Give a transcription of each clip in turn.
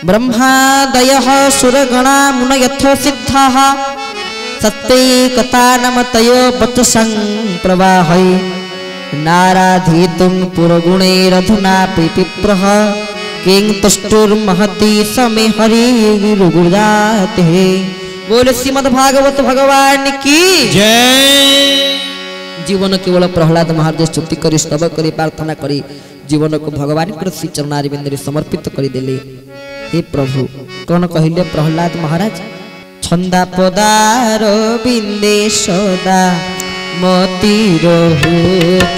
ब्रह्मादयः सुरगणा मुनयथ सिद्धाः सत्यैकतानमतयो वचसं प्रवाहै नाराधितुं पुरगुणैरधुनापि पिप्रः किं तुष्टुर्महति समे हरिर्गुरुजाते। बोले श्रीमद् भागवत भगवान की जय। जीवन केवल प्रहलाद महाराज स्तुति करी स्तव करी प्रार्थना करी जीवन को भगवान के श्री चरणारविंद समर्पित कर देले। हे प्रभु कौन कहले प्रहलाद महाराज छंदा पदार बिंदे सदा मोती रहु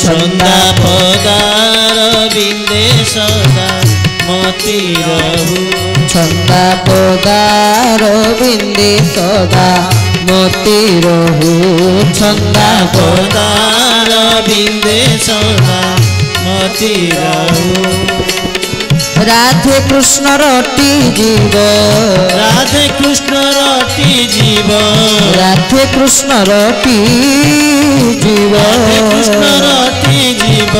छंदा पदार बिंदे सदा मोती रहु छंदा पदार बिंदे सदा मोती रहु छंदा पदार बिंदे सदा मोती रहु। राधे कृष्ण रटी जीव राधे कृष्ण रटी जीव राधे कृष्ण रटी जीव राधे कृष्ण रटी जीव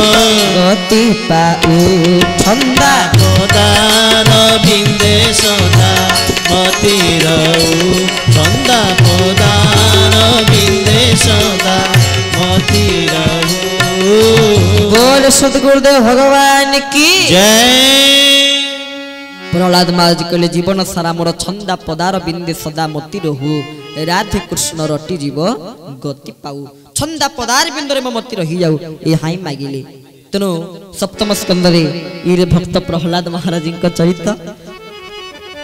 गति पाऊ छंदा पदार बिंदे सदा मोती रहु छंदा पदार बिंदे सदा मोती रहु। बोल सद्गुरुदेव भगवान की जय। प्रहलाद महाराज कहले जीवन सारा मोर छंदा पदार बिंदे सदा मोती रहु राधे कृष्ण रटी जीव गति पाऊ छंदा पदार बिंदरे मोती रही जाऊ ए हाई मागिले। तेणु सप्तम स्कंदरे ये भक्त प्रहलाद महाराज चरित्र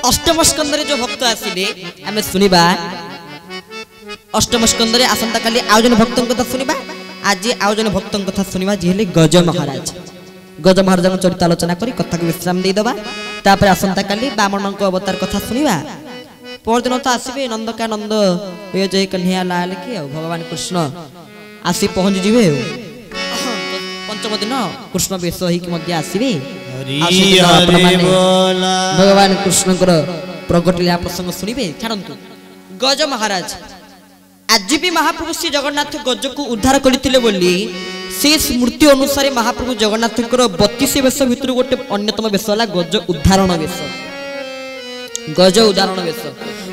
अष्टम स्कंदरे जो भक्त आसिले आमे सुनिबा अष्टम स्कंदरे आसंता काली आउ जन भक्तन कथा सुनिबा आज आउ जन भक्तन कथा सुनिबा जे हेले गज महाराज। गज महाराज चरित्र आलोचना करी कथा को विश्राम दे दबा तापर आसंता काली बामन को अवतार कथा सुनिबा परदिन तो आसबे नंदकानंद होय जय कन्हैया लाल की भगवान कृष्ण आसी पहुंच जिवे पंचम दिन कृष्ण वेश होई कि मध्य आसीबे भगवान कृष्ण प्रगट लीला प्रसंग सुनिबे छाड़ंतु। गज महाराज आज भी महाप्रभु श्री जगन्नाथ गज को उद्धार करथिले बोली से स्मृति अनुसार महाप्रभु जगन्नाथ 32 वेश भितर गोटे अन्यतम वेश है गज उद्धारण वेश। गज उदाहरण वेश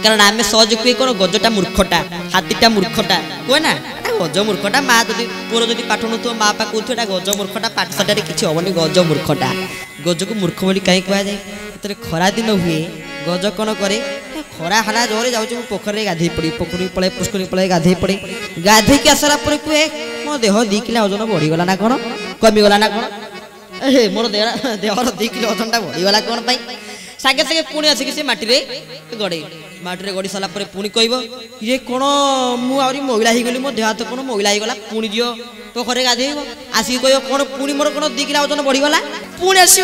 कारण आम सहज कहे कौन गजटा मूर्खटा हाथीटा मूर्खटा कहे ना गज मूर्खटा माँ जदि पुर जदि पाठ नु माँ पा कहते गज मूर्खटा पाठशाठ किसी हेनी गज मूर्खटा गज को मूर्ख बोली कहीं कह जाए खरा दिन हुए गज कौन करे खरा हाला जोरे जाऊँ पोखर गाधे पड़ी पोखरी पड़े पुष्करी पड़े गाधे पड़े गाधे की आसला पर कहे मो देह 2 किलो ओजन बढ़ीगला ना कौन कमिगला ना कौन मोर देहर 2 किलो ओजनटा बढ़ीगला कौन सागे सागे पुणी आसिक से माटी गड़े माटी गड़ी सारा पुणी कह ये कौन मुझे महिला हो गली मो देह हाथ कौन महिला होगला पुणी दियो पोखर गाधेब आसिक कह कौन पुणी मोर कौन 2 किलो ओजन बढ़ीगला पुणी आस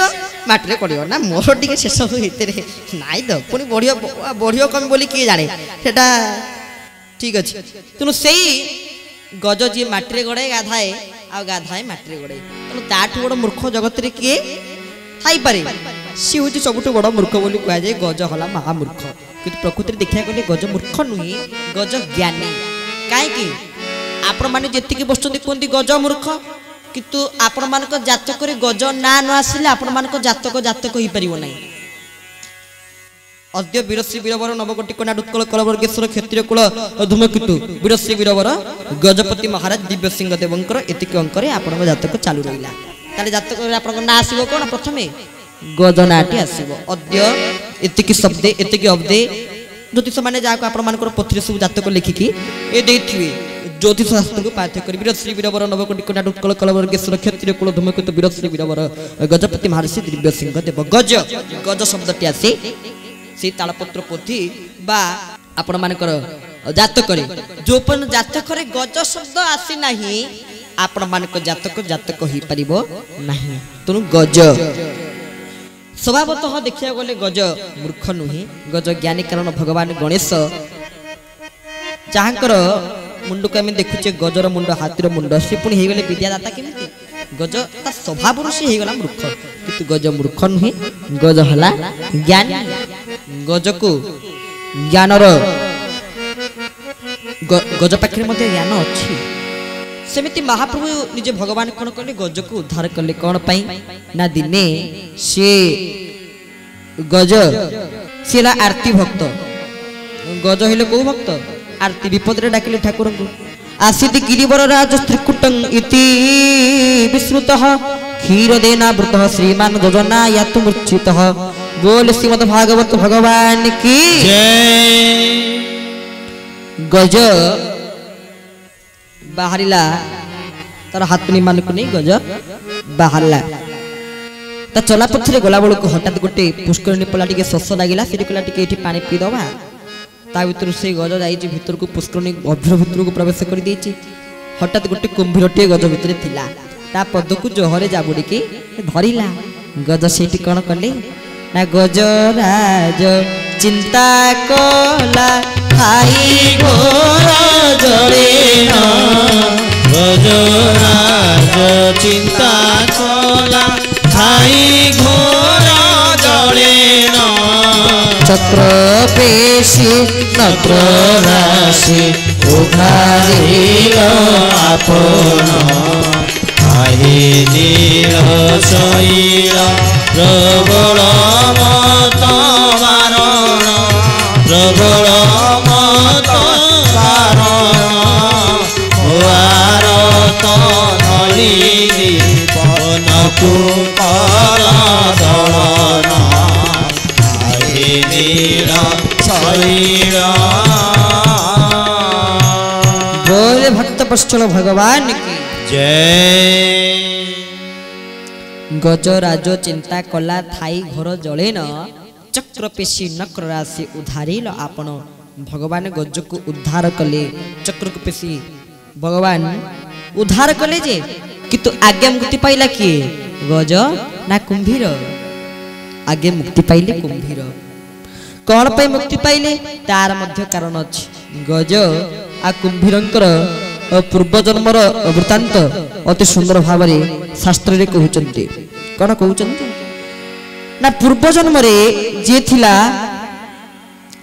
माटी पड़ ना मोर टे शेष भितर नाई तो पुणी बढ़िया कम बोली किए जाने सेटा ठीक अच्छे। तेणु से गज जी माटी गड़े गाधाए आ गाधाए माटी गड़े तेणु ताठू बड़ मूर्ख जगत रे किए थाई पारे सी हूँ सब बड़ मूर्ख बोली कह जाए गज हला महामूर्ख कि प्रकृति देखा गले गज मूर्ख नुहे गज ज्ञानी कहीं आपण मैंने जी बस कहते गज मूर्ख किंतु आपण मान जातक गज ना न आसिले आपण मान जातक जातक हो पार ना। अद्य वीरश्री वीरवर नवकोटि कन्या उत्कल कलवर्गेश्वर क्षत्रिय कुल धूमकेतु वीरश्री वीरवर गजपति महाराज दिव्य सिंह देवंकर एतिक अंक आपण जातक चालू रहा ताले जातक आपण ना आसो कौन प्रथम गज नाटी आसो अद्य एतिक शब्दे एतिक अब्दे ज्योतिष मैंने जहाँ आपण मान पोथी सब जातक लिखिकी ए देथिबे ज्योतिष शास्त्र को पाठ्य कर वीरश्री वीरवर नवकोटि कन्या उत्कल कलवर्गेश्वर क्षत्रिय कुल धूमकेतु वीरश्री वीरवर गजपति महर्षि दिव्य सिंह देव गज गज शब्दटी आसे से तालपत्र पोथी बा आपण मानकर जातक जो जातक गज शब्द आसी नाही आपण मानक जातक जातक हो पारिबो नाही। तेणु गज स्वभावतः देखिया गले गज मूर्ख नुहे गज ज्ञानी कारण भगवान गणेश जहाँकर मुंड को आम देखुचे गजर मुंड हाथीर मुंड सी पुणी हो गले विद्यादाता केमिति गज ता स्वभाव से होगला मूर्ख किंतु गज मूर्ख नुहे गज हला ज्ञान गज को ज्ञानर गज पाखे ज्ञान अच्छी सेमिति महाप्रभु निजे भगवान कौन कले गज को उद्धार कले कौन पाई ना दिने से गज सी आरती भक्त गज हेले को भक्त आरती विपद रे डाकिले ठाकुर को आसीत गिरिवर राज त्रिकुटं इति विश्रुतः क्षीर देना व्रत श्रीमान गजना यात मूर्छितः। बोल श्रीमद् भागवत भगवान की जय। गज बाहरिला तार हाथनी मान को नहीं गज बाहरला ता चला पथरे गला बेलू हठात गोटे पुष्करणी पला टिके शोष लगिला से कहला टिके एठी पानी पी दबा ता भितर से गज जाइए भितर को पुष्करणी गभीर भितर को प्रवेश कर देछि। हठात गोटे कुंभीरटे गज भितर थिला ता पद को जहरे जाबुड़ी के धरिला गज सेठी कौन कले ना गजराज चिंता कला खाई घोर जड़े न गजराज चिंता कला खाई घोर जड़े न चक्र पेशी नक्र राशि उघारिल आपण आहि नील शैल प्रबल मत मारण प्रबल मत मारण भारत धरिली पवनकु कर दलन आहि नील शैल। बोले भक्त पश्चल भगवान की जय। गजराज चिंता कला थाई घर जले न चक्र पेशी नक्र राशि उधारिल आपण भगवान गज को उद्धार कले चक्र को पेशी भगवान उद्धार कले जे किंतु आगे मुक्ति पाइला किए गज ना कुंभीर आगे मुक्ति पाइले कुंभीर कौन पे मुक्ति पाइले तार मध्य कारण अछि गज आ कुंभीरंकर पूर्व जन्मर वृत्तांत अति सुंदर भाव शास्त्र रे कहउचंती कौन कहउचंती ना पूर्व जन्म रे जे थिला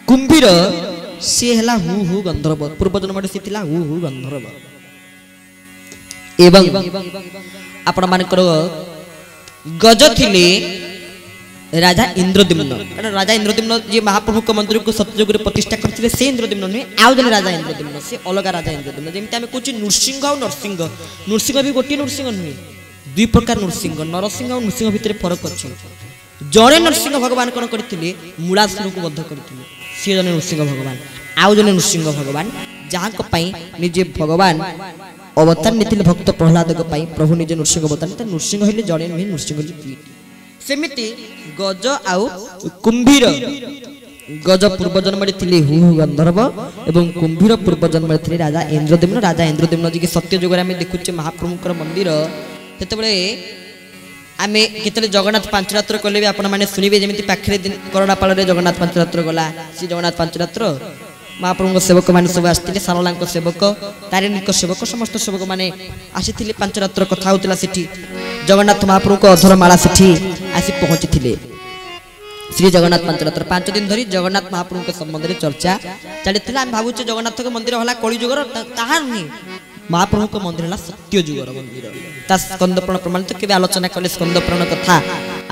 कुंभीर से हला हु हु गंधर्व पूर्व जन्म रे से थिला हु हु गंधर्व एवं आपण मानकर गज थिले राजा इंद्रद्युम्न राजा इंद्रद्युम्न जे महाप्रभु को मंदिर को सत्ययुग रे प्रतिष्ठा करथिले से इंद्रद्युम्न ने आउ जने राजा इंद्रद्युम्न से अलग राजा इंद्रद्युम्न जेमते हम कहू नृसिंह और नरसिंह नृसिंह भी गोटी नृसिंह नुहे दुई प्रकार नृसिंह नरसिंह और नृसिंह भितर फरक अछि जड़े नरसिंह भगवान कौन करथिले मूलासुर को बद्ध करथिले से जने नृसिंह भगवान आउ जने नृसिंह भगवान जहाँ को पई निजे भगवान अवतार नेतिले भक्त प्रहलाद को पई प्रभु निजे नृसिंह अवतार नृसिंह हइले जड़े नुहे नृसिंह हइले सेमिति गज आउ कुंभीर गज पूर्व जन्म थिले हु हु गंधर्व एवं कुंभीर पूर्व जन्म थिले राजा इंद्रद्युम्न जी के सत्य जुग आम देखुचे महाप्रभुकर मंदिर सेतबेले आमे केतले जगन्नाथ पांच रात्र कले भी आपण माने सुनिबे जेमिति पाखरे करडापाल रे जगन्नाथ पांच रात्र गला श्री जगन्नाथ पांच रात्र महाप्रभु सेवक माने सब आस्तिले सारलांक सेवक तारिणीक सेवक समस्त सेवक माने आसीथिले पांच रात्र कथा होतिला सेठी जगन्नाथ महाप्रभु को अधर माला सेठी आसी पहुंची थिले श्री जगन्नाथ पांच रात्र 5 दिन धरी जगन्नाथ महाप्रभु के संबंध रे चर्चा चलिथिला हम भाबुचे जगन्नाथ के मंदिर हला कली जुगर ताहा नहीं महाप्रभु को मंदिर हला सत्य जुगर मंदिर ता स्कंद पुराण प्रमाणित केबे आलोचना कले स्कंद पुराण कथा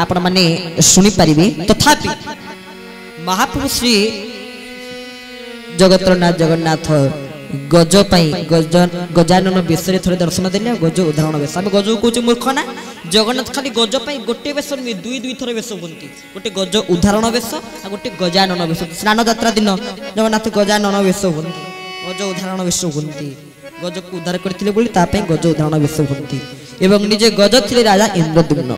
आपण माने सुनि परिबे तथापि महाप्रभु श्री जगतनाथ जगन्नाथ गज पाई गजानन बेसरे थोड़े दर्शन देले गज उदाहरण बेस आम गज को मूर्ख ना जगन्नाथ खाली गज पाई गोटे बेस नुहे दुई दुई थर बेस हुंती गोटे गज उदाहरण बेस आ गोटे गजानन बेस स्नान यात्रा दिन जगन्नाथ गजानन बेस हुंती गज उदाहरण बेस हुंती गज को उद्धार करथिले बोली ता पई गज उदाहरण बेस हुंती एवं निजे गज थिले राजा इंद्रद्युम्न